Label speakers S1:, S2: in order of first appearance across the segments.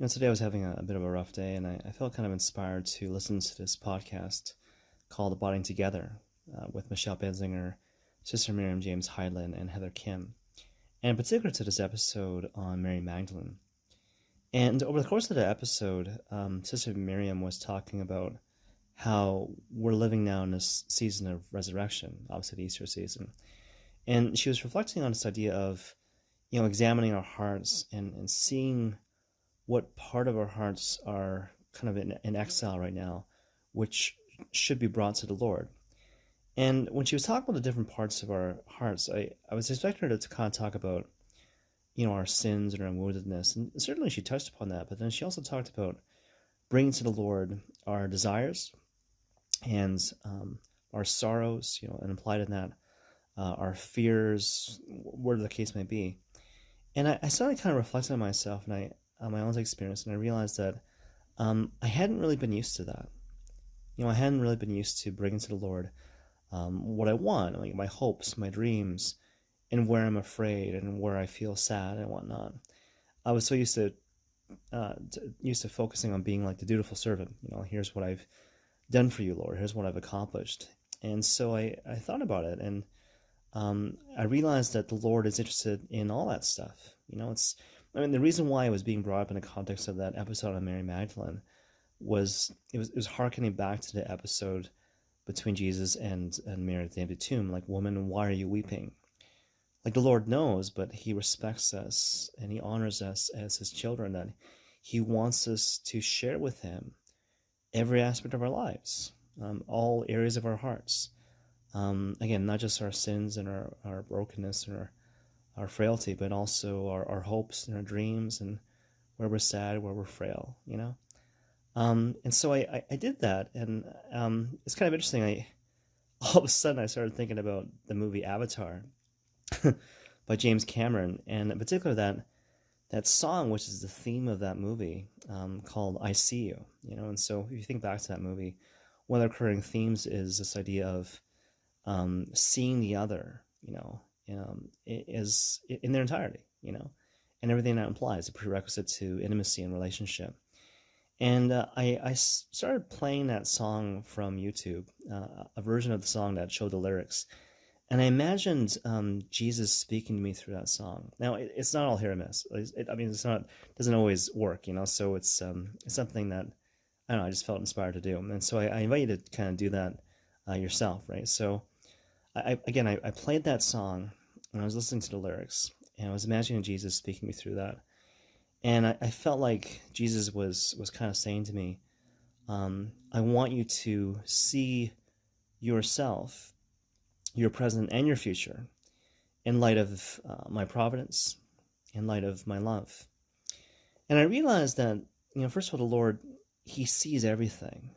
S1: Today I was having a bit of a rough day, and I felt kind of inspired to listen to this podcast called Abiding Together with Michelle Benzinger, Sister Miriam James Heidland, and Heather Kim, and in particular to this episode on Mary Magdalene. And over the course of the episode, Sister Miriam was talking about how we're living now in this season of resurrection, obviously the Easter season. And she was reflecting on this idea of, examining our hearts and seeing what part of our hearts are kind of in exile right now, which should be brought to the Lord. And when she was talking about the different parts of our hearts, I was expecting her to kind of talk about, our sins and our woundedness. And certainly she touched upon that, but then she also talked about bringing to the Lord our desires and our sorrows, and implied in that, our fears, whatever the case may be. And I started kind of reflecting on myself and on my own experience, and I realized that I hadn't really been used to that. I hadn't really been used to bringing to the Lord what I want, like my hopes, my dreams, and where I'm afraid and where I feel sad and whatnot. I was so used to focusing on being like the dutiful servant. Here's what I've done for you, Lord. Here's what I've accomplished. And so I thought about it, and I realized that the Lord is interested in all that stuff. The reason why I was being brought up in the context of that episode on Mary Magdalene was it was hearkening back to the episode between Jesus and Mary at the empty tomb. Like, woman, why are you weeping? Like, the Lord knows, but he respects us and he honors us as his children, that he wants us to share with him every aspect of our lives, all areas of our hearts. Again, not just our sins and our brokenness and our frailty, but also our hopes and our dreams and where we're sad, where we're frail, And so I did that, and it's kind of interesting. All of a sudden I started thinking about the movie Avatar by James Cameron, and in particular that song, which is the theme of that movie, called "I See You." And so if you think back to that movie, one of the recurring themes is this idea of seeing the other, is in their entirety, and everything that implies a prerequisite to intimacy and relationship. And I started playing that song from YouTube, a version of the song that showed the lyrics, and I imagined Jesus speaking to me through that song. Now, it's not all hit or miss. Doesn't always work, So it's something that I don't know. I just felt inspired to do, and so I invite you to kind of do that yourself, right? So I played that song, and I was listening to the lyrics, and I was imagining Jesus speaking me through that. And I felt like Jesus was kind of saying to me, I want you to see yourself, your present and your future, in light of my providence, in light of my love. And I realized that, first of all, the Lord, he sees everything,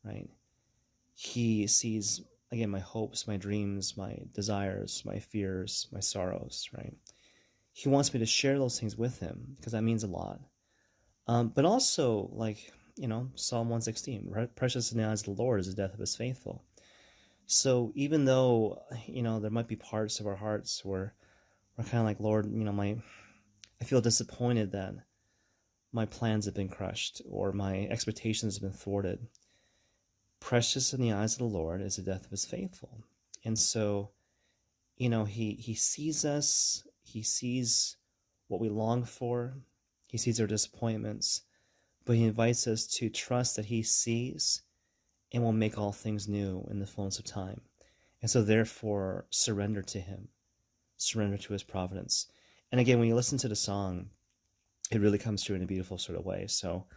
S1: right? He sees, again, my hopes, my dreams, my desires, my fears, my sorrows, right? He wants me to share those things with him because that means a lot. But also, Psalm 116, precious in the eyes of the Lord is the death of his faithful. So even though, there might be parts of our hearts where we're kind of like, Lord, I feel disappointed that my plans have been crushed or my expectations have been thwarted. Precious in the eyes of the Lord is the death of his faithful. And so, he sees us. He sees what we long for. He sees our disappointments, but he invites us to trust that he sees and will make all things new in the fullness of time. And so therefore, surrender to him, surrender to his providence. And again, when you listen to the song, it really comes through in a beautiful sort of way. So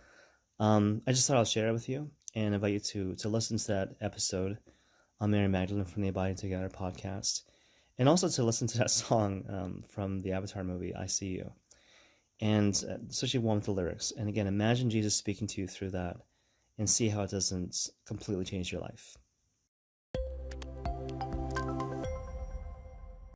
S1: I just thought I'll share it with you and invite you to listen to that episode on Mary Magdalene from the Abiding Together podcast. And also to listen to that song from the Avatar movie, I See You. And especially one with the lyrics. And again, imagine Jesus speaking to you through that and see how it doesn't completely change your life.